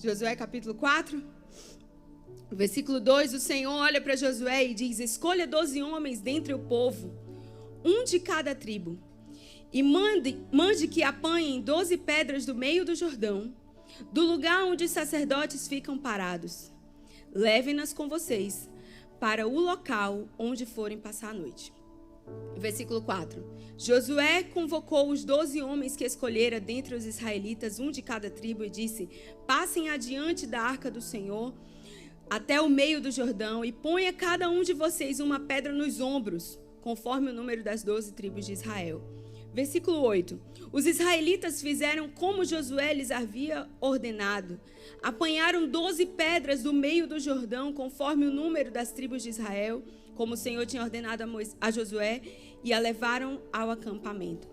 Josué capítulo 4, versículo 2, o Senhor olha para Josué e diz: escolha 12 homens dentre o povo, um de cada tribo, e mande que apanhem 12 pedras do meio do Jordão, do lugar onde os sacerdotes ficam parados. Levem-nas com vocês para o local onde forem passar a noite. Versículo 4. Josué convocou os 12 homens que escolhera dentre os israelitas, um de cada tribo, e disse: passem adiante da arca do Senhor até o meio do Jordão, e ponha cada um de vocês uma pedra nos ombros, conforme o número das 12 tribos de Israel. Versículo 8. Os israelitas fizeram como Josué lhes havia ordenado. Apanharam 12 pedras do meio do Jordão, conforme o número das tribos de Israel, como o Senhor tinha ordenado a Josué, e a levaram ao acampamento.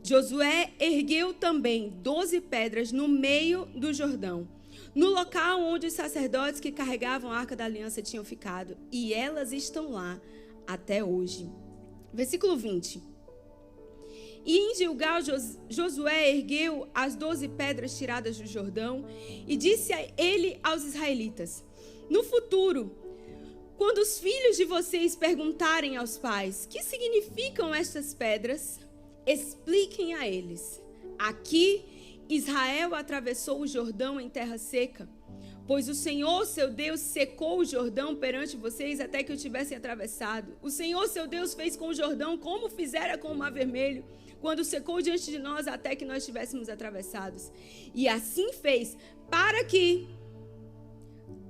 Josué ergueu também 12 pedras no meio do Jordão, no local onde os sacerdotes que carregavam a Arca da Aliança tinham ficado, e elas estão lá até hoje. Versículo 20. E em Gilgal, Josué ergueu as 12 pedras tiradas do Jordão e disse a ele aos israelitas: no futuro, quando os filhos de vocês perguntarem aos pais: que significam estas pedras? Expliquem a eles: aqui Israel atravessou o Jordão em terra seca, pois o Senhor, seu Deus, secou o Jordão perante vocês até que o tivessem atravessado. O Senhor, seu Deus, fez com o Jordão como fizera com o Mar Vermelho, quando secou diante de nós até que nós estivéssemos atravessados. E assim fez para que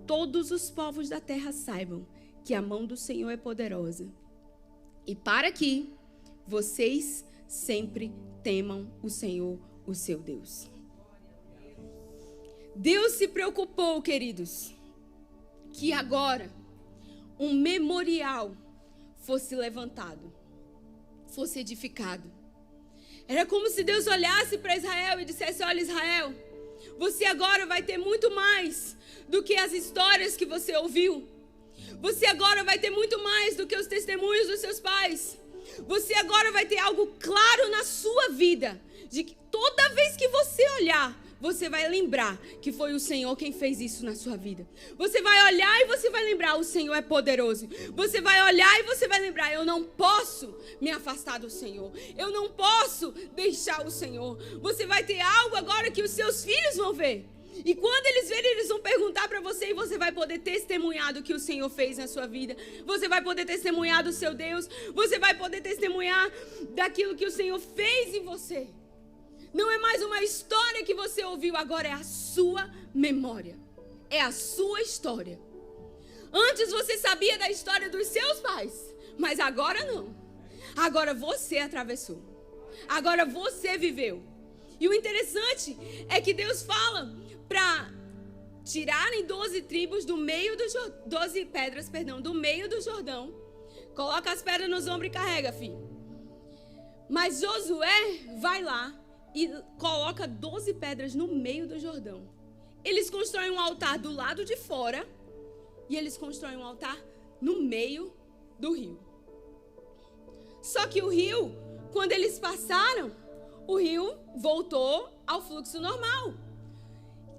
todos os povos da terra saibam que a mão do Senhor é poderosa, e para que vocês sempre temam o Senhor, o seu Deus. Deus se preocupou, queridos, que agora um memorial fosse levantado, fosse edificado. Era como se Deus olhasse para Israel e dissesse: olha, Israel, você agora vai ter muito mais do que as histórias que você ouviu. Você agora vai ter muito mais do que os testemunhos dos seus pais. Você agora vai ter algo claro na sua vida, de que toda vez que você olhar, você vai lembrar que foi o Senhor quem fez isso na sua vida. Você vai olhar e você vai lembrar: o Senhor é poderoso. Você vai olhar e você vai lembrar: eu não posso me afastar do Senhor. Eu não posso deixar o Senhor. Você vai ter algo agora que os seus filhos vão ver. E quando eles verem, eles vão perguntar para você, e você vai poder testemunhar do que o Senhor fez na sua vida. Você vai poder testemunhar do seu Deus. Você vai poder testemunhar daquilo que o Senhor fez em você. Não é mais uma história que você ouviu, agora é a sua memória. É a sua história. Antes você sabia da história dos seus pais, mas agora não. Agora você atravessou. Agora você viveu. E o interessante é que Deus fala para tirarem 12 tribos do meio do 12 pedras, do meio do Jordão. Coloca as pedras nos ombros e carrega, filho. Mas Josué vai lá e coloca 12 pedras no meio do Jordão. Eles constroem um altar do lado de fora e eles constroem um altar no meio do rio. Só que o rio, quando eles passaram, o rio voltou ao fluxo normal.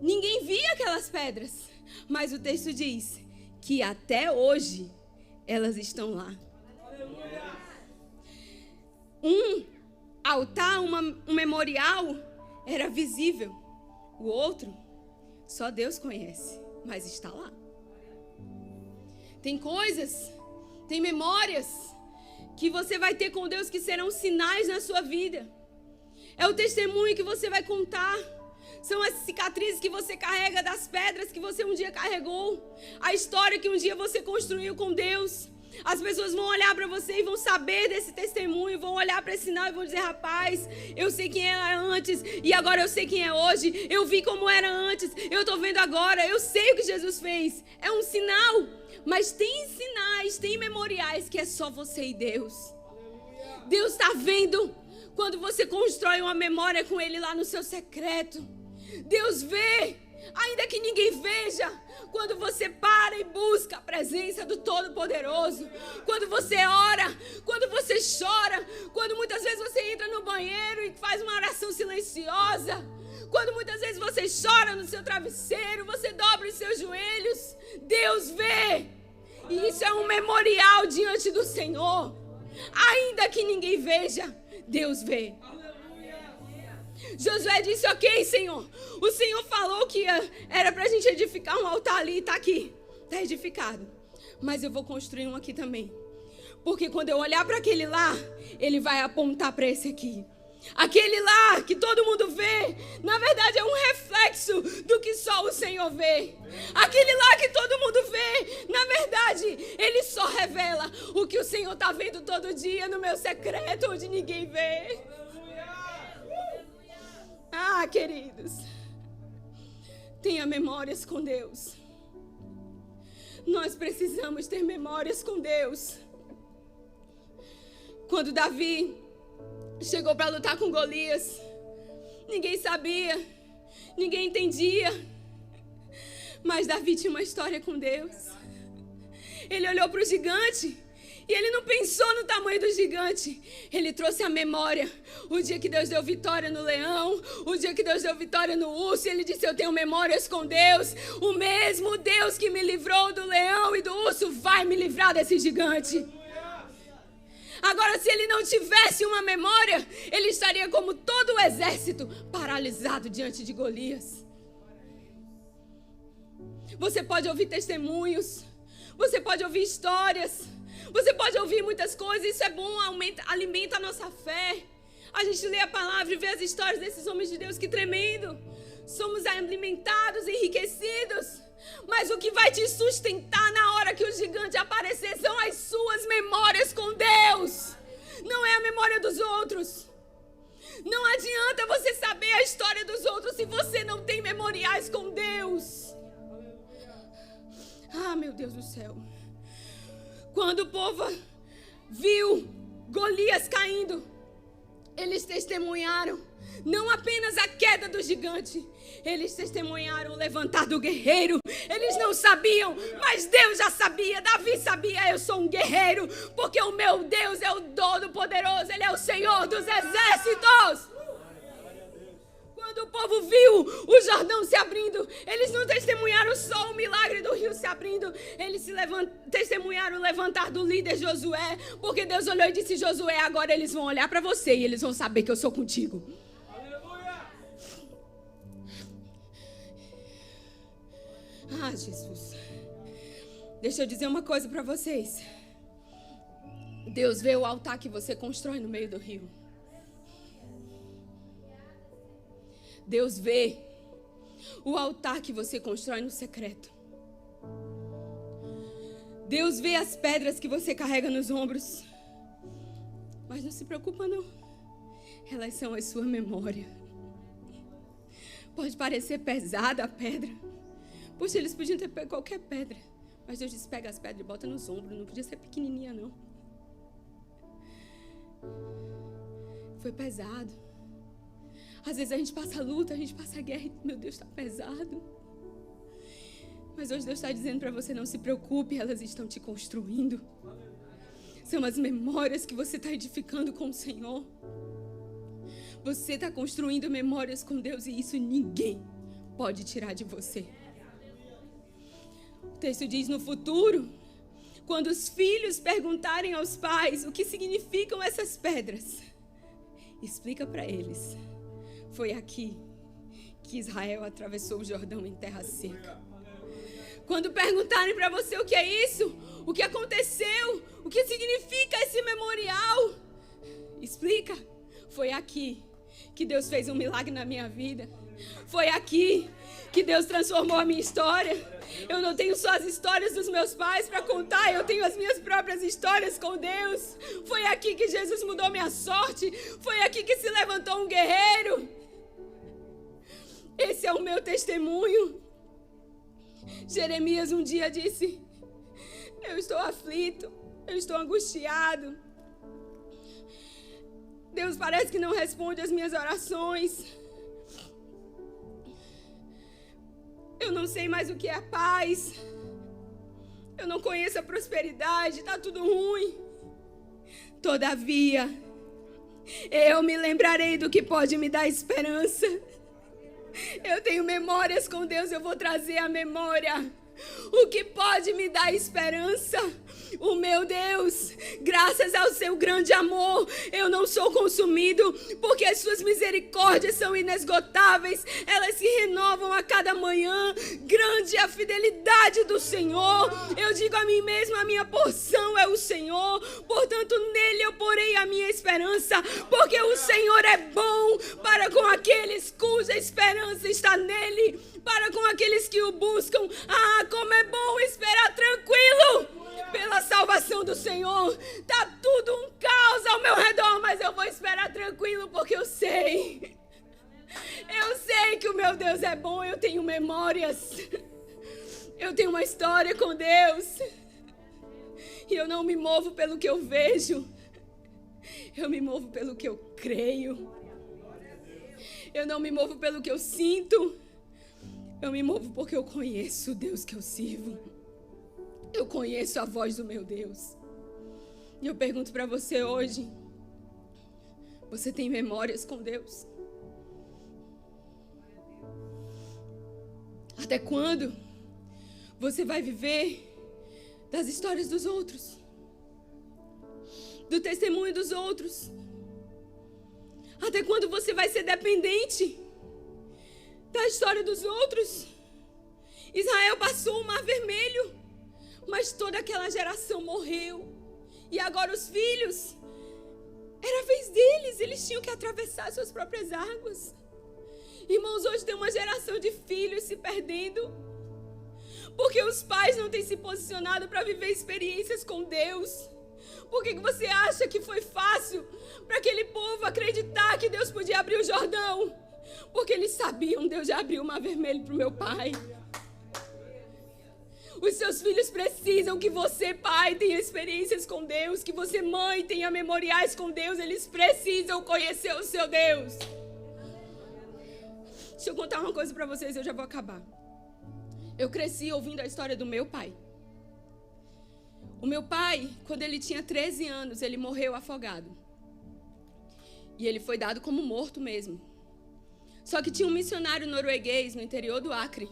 Ninguém via aquelas pedras, mas o texto diz que até hoje elas estão lá. Um altar, um memorial era visível. O outro, só Deus conhece, mas está lá. Tem coisas, tem memórias que você vai ter com Deus que serão sinais na sua vida. É o testemunho que você vai contar. São as cicatrizes que você carrega das pedras que você um dia carregou. A história que um dia você construiu com Deus. As pessoas vão olhar para você e vão saber desse testemunho, vão olhar para esse sinal e vão dizer: rapaz, eu sei quem era antes e agora eu sei quem é hoje. Eu vi como era antes, eu estou vendo agora, eu sei o que Jesus fez. É um sinal, mas tem sinais, tem memoriais que é só você e Deus. Deus está vendo quando você constrói uma memória com Ele lá no seu secreto. Deus vê ainda que ninguém veja, quando você para e busca a presença do Todo-Poderoso, quando você ora, quando você chora, quando muitas vezes você entra no banheiro e faz uma oração silenciosa, quando muitas vezes você chora no seu travesseiro, você dobra os seus joelhos, Deus vê. E isso é um memorial diante do Senhor. Ainda que ninguém veja, Deus vê. Josué disse, ok, Senhor. O Senhor falou que era para a gente edificar um altar ali e está aqui. Está edificado. Mas eu vou construir um aqui também. Porque quando eu olhar para aquele lá, ele vai apontar para esse aqui. Aquele lá que todo mundo vê, na verdade é um reflexo do que só o Senhor vê. Aquele lá que todo mundo vê, na verdade, ele só revela o que o Senhor está vendo todo dia no meu secreto, onde ninguém vê. Ah, queridos, tenha memórias com Deus. Nós precisamos ter memórias com Deus. Quando Davi chegou para lutar com Golias, ninguém sabia, ninguém entendia, mas Davi tinha uma história com Deus. Ele olhou para o gigante e ele não pensou no tamanho do gigante. Ele trouxe a memória o dia que Deus deu vitória no leão, o dia que Deus deu vitória no urso. E ele disse, eu tenho memórias com Deus. O mesmo Deus que me livrou do leão e do urso vai me livrar desse gigante. Agora, se ele não tivesse uma memória, ele estaria como todo o exército, paralisado diante de Golias. Você pode ouvir testemunhos, você pode ouvir histórias, você pode ouvir muitas coisas, isso é bom, alimenta a nossa fé. A gente lê a palavra e vê as histórias desses homens de Deus, que tremendo. Somos alimentados, enriquecidos. Mas o que vai te sustentar na hora que o gigante aparecer são as suas memórias com Deus. Não é a memória dos outros. Não adianta você saber a história dos outros se você não tem memoriais com Deus. Ah, meu Deus do céu. Quando o povo viu Golias caindo, eles testemunharam não apenas a queda do gigante, eles testemunharam o levantar do guerreiro. Eles não sabiam, mas Deus já sabia. Davi sabia, eu sou um guerreiro, porque o meu Deus é o Todo-Poderoso, Ele é o Senhor dos exércitos. Quando o povo viu o Jordão se abrindo, eles não testemunharam só o milagre do rio se abrindo, eles testemunharam o levantar do líder Josué, porque Deus olhou e disse, Josué, agora eles vão olhar para você e eles vão saber que eu sou contigo. Ah, Jesus. Deixa eu dizer uma coisa para vocês. Deus vê o altar que você constrói no meio do rio. Deus vê o altar que você constrói no secreto. Deus vê as pedras que você carrega nos ombros. Mas não se preocupa não. Elas são a sua memória. Pode parecer pesada a pedra. Puxa, eles podiam ter pego qualquer pedra. Mas Deus disse, pega as pedras e bota nos ombros. Não podia ser pequenininha, não. Foi pesado. Às vezes a gente passa luta, a gente passa guerra e, meu Deus, está pesado. Mas hoje Deus está dizendo para você, não se preocupe, elas estão te construindo. São as memórias que você está edificando com o Senhor. Você está construindo memórias com Deus e isso ninguém pode tirar de você. O texto diz, no futuro, quando os filhos perguntarem aos pais o que significam essas pedras, explica para eles. Foi aqui que Israel atravessou o Jordão em terra seca. Quando perguntarem para você o que é isso, o que aconteceu, o que significa esse memorial, explica. Foi aqui que Deus fez um milagre na minha vida. Foi aqui que Deus transformou a minha história. Eu não tenho só as histórias dos meus pais para contar, eu tenho as minhas próprias histórias com Deus. Foi aqui que Jesus mudou minha sorte. Foi aqui que se levantou um guerreiro. Esse é o meu testemunho. Jeremias um dia disse, eu estou aflito, eu estou angustiado. Deus parece que não responde às minhas orações. Eu não sei mais o que é paz. Eu não conheço a prosperidade, está tudo ruim. Todavia, eu me lembrarei do que pode me dar esperança. Eu tenho memórias com Deus, eu vou trazer a memória. O que pode me dar esperança? O meu Deus, graças ao seu grande amor, eu não sou consumido, porque as suas misericórdias são inesgotáveis, elas se renovam a cada manhã. Grande é a fidelidade do Senhor. Eu digo a mim mesmo, a minha porção é o Senhor, portanto nele eu porei a minha esperança, porque o Senhor é bom para com aqueles cuja esperança está nele, para com aqueles que o buscam. Ah, como é bom esperar tranquilo pela salvação do Senhor. Tá tudo um caos ao meu redor, mas eu vou esperar tranquilo, porque eu sei que o meu Deus é bom. Eu tenho memórias, eu tenho uma história com Deus, e eu não me movo pelo que eu vejo, eu me movo pelo que eu creio. Eu não me movo pelo que eu sinto, eu me movo porque eu conheço o Deus que eu sirvo. Eu conheço a voz do meu Deus. E eu pergunto para você hoje: você tem memórias com Deus? Até quando você vai viver das histórias dos outros? Do testemunho dos outros? Até quando você vai ser dependente da história dos outros? Israel passou o Mar Vermelho, mas toda aquela geração morreu. E agora os filhos, era a vez deles, eles tinham que atravessar suas próprias águas. Irmãos, hoje tem uma geração de filhos se perdendo, porque os pais não têm se posicionado para viver experiências com Deus. Por que você acha que foi fácil para aquele povo acreditar que Deus podia abrir o Jordão? Porque eles sabiam, Deus já abriu o Mar Vermelho para o meu pai. Os seus filhos precisam que você, pai, tenha experiências com Deus, que você, mãe, tenha memoriais com Deus. Eles precisam conhecer o seu Deus. Deixa eu contar uma coisa para vocês, eu já vou acabar. Eu cresci ouvindo a história do meu pai. O meu pai, quando ele tinha 13 anos, ele morreu afogado. E ele foi dado como morto mesmo. Só que tinha um missionário norueguês no interior do Acre.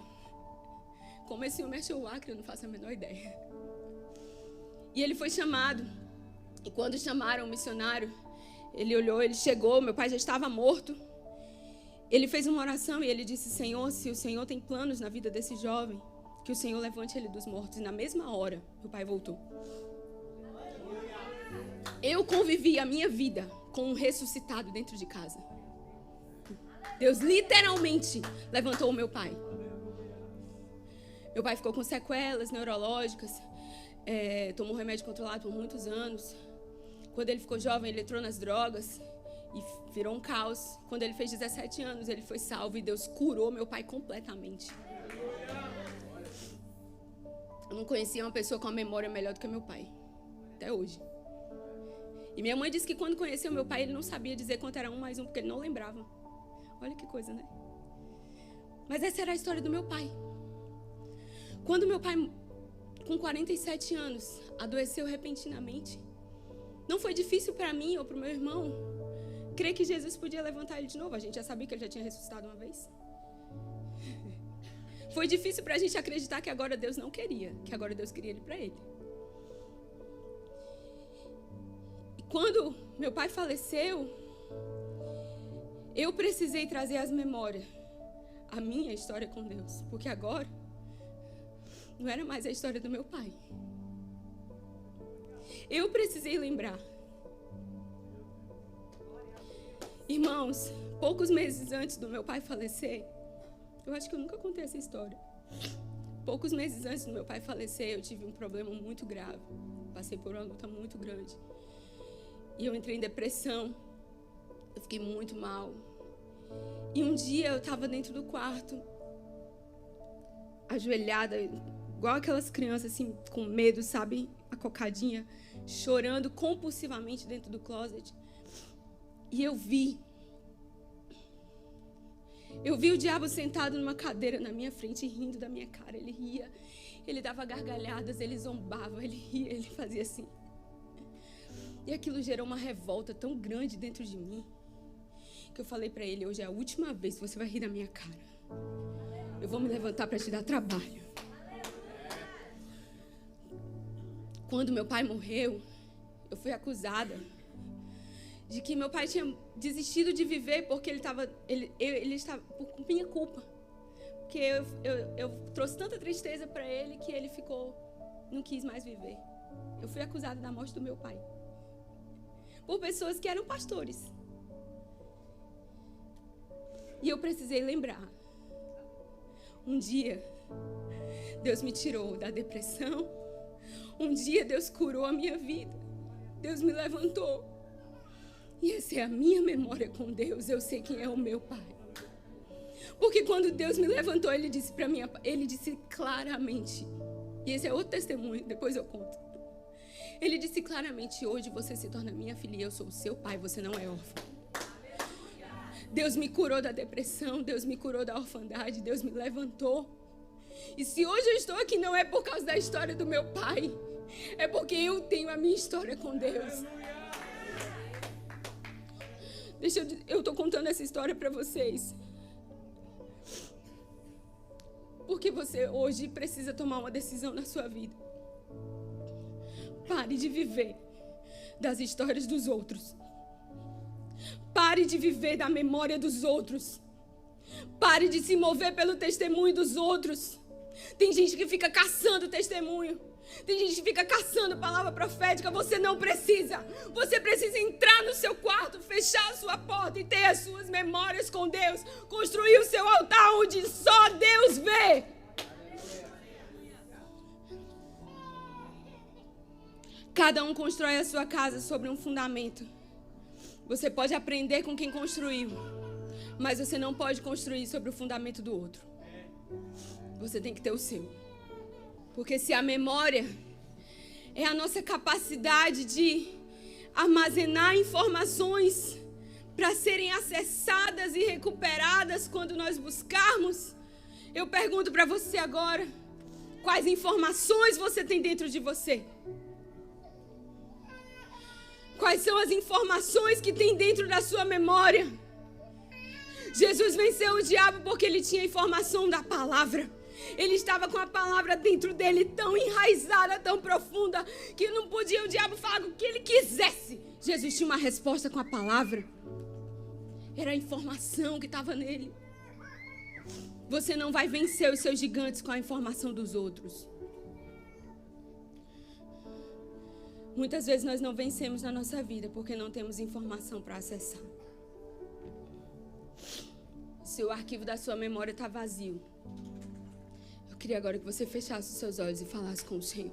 Como esse homem achou o Acre, eu não faço a menor ideia. E ele foi chamado. E quando chamaram o missionário, ele olhou, ele chegou, meu pai já estava morto. Ele fez uma oração e ele disse: Senhor, se o Senhor tem planos na vida desse jovem, que o Senhor levante ele dos mortos. E na mesma hora, meu pai voltou. Eu convivi a minha vida com um ressuscitado dentro de casa. Deus literalmente levantou o meu pai. Meu pai ficou com sequelas neurológicas, tomou remédio controlado por muitos anos. Quando ele ficou jovem, ele entrou nas drogas e virou um caos. Quando ele fez 17 anos, ele foi salvo e Deus curou meu pai completamente. Eu não conhecia uma pessoa com uma memória melhor do que meu pai, até hoje. E minha mãe disse que quando conheceu meu pai, ele não sabia dizer quanto era 1 mais 1, porque ele não lembrava. Olha que coisa, né? Mas essa era a história do meu pai. Quando meu pai, com 47 anos, adoeceu repentinamente, não foi difícil para mim ou para o meu irmão crer que Jesus podia levantar ele de novo. A gente já sabia que ele já tinha ressuscitado uma vez. Foi difícil para a gente acreditar que agora Deus não queria, que agora Deus queria ele para ele. E quando meu pai faleceu, eu precisei trazer às memórias a minha história com Deus, porque agora não era mais a história do meu pai. Eu precisei lembrar. Irmãos, poucos meses antes do meu pai falecer, eu acho que eu nunca contei essa história. Poucos meses antes do meu pai falecer, eu tive um problema muito grave. Passei por uma luta muito grande. E eu entrei em depressão. Eu fiquei muito mal. E um dia eu estava dentro do quarto, ajoelhada, igual aquelas crianças assim, com medo, sabe? Acocadinha, chorando compulsivamente dentro do closet. E eu vi Eu vi o diabo sentado numa cadeira na minha frente, rindo da minha cara. Ele ria, ele dava gargalhadas, ele zombava, ele ria, ele fazia assim. E aquilo gerou uma revolta tão grande dentro de mim, que eu falei para ele: hoje é a última vez que você vai rir da minha cara. Eu vou me levantar para te dar trabalho. Quando meu pai morreu, eu fui acusada de que meu pai tinha desistido de viver porque ele estava por minha culpa. Porque eu trouxe tanta tristeza para ele que ele não quis mais viver. Eu fui acusada da morte do meu pai por pessoas que eram pastores. E eu precisei lembrar. Um dia, Deus me tirou da depressão. Um dia, Deus curou a minha vida. Deus me levantou. E essa é a minha memória com Deus. Eu sei quem é o meu pai. Porque quando Deus me levantou, Ele disse para mim, Ele disse claramente, e esse é outro testemunho, depois eu conto. Ele disse claramente: hoje você se torna minha filha e eu sou o seu pai, você não é órfão. Deus me curou da depressão, Deus me curou da orfandade, Deus me levantou. E se hoje eu estou aqui, não é por causa da história do meu pai, é porque eu tenho a minha história com Deus. Eu estou contando essa história para vocês, porque você hoje precisa tomar uma decisão na sua vida. Pare de viver das histórias dos outros. Pare de viver da memória dos outros. Pare de se mover pelo testemunho dos outros. Tem gente que fica caçando testemunho. Tem gente que fica caçando palavra profética. Você não precisa. Você precisa entrar no seu quarto, fechar a sua porta e ter as suas memórias com Deus. Construir o seu altar onde só Deus vê. Cada um constrói a sua casa sobre um fundamento. Você pode aprender com quem construiu, mas você não pode construir sobre o fundamento do outro. Você tem que ter o seu. Porque se a memória é a nossa capacidade de armazenar informações para serem acessadas e recuperadas quando nós buscarmos, eu pergunto para você agora: quais informações você tem dentro de você? Quais são as informações que tem dentro da sua memória? Jesus venceu o diabo porque ele tinha informação da palavra. Ele estava com a palavra dentro dele tão enraizada, tão profunda, que não podia o diabo falar o que ele quisesse. Jesus tinha uma resposta com a palavra. Era a informação que estava nele. Você não vai vencer os seus gigantes com a informação dos outros. Muitas vezes nós não vencemos na nossa vida porque não temos informação para acessar. Se o arquivo da sua memória está vazio, eu queria agora que você fechasse os seus olhos e falasse com o Senhor.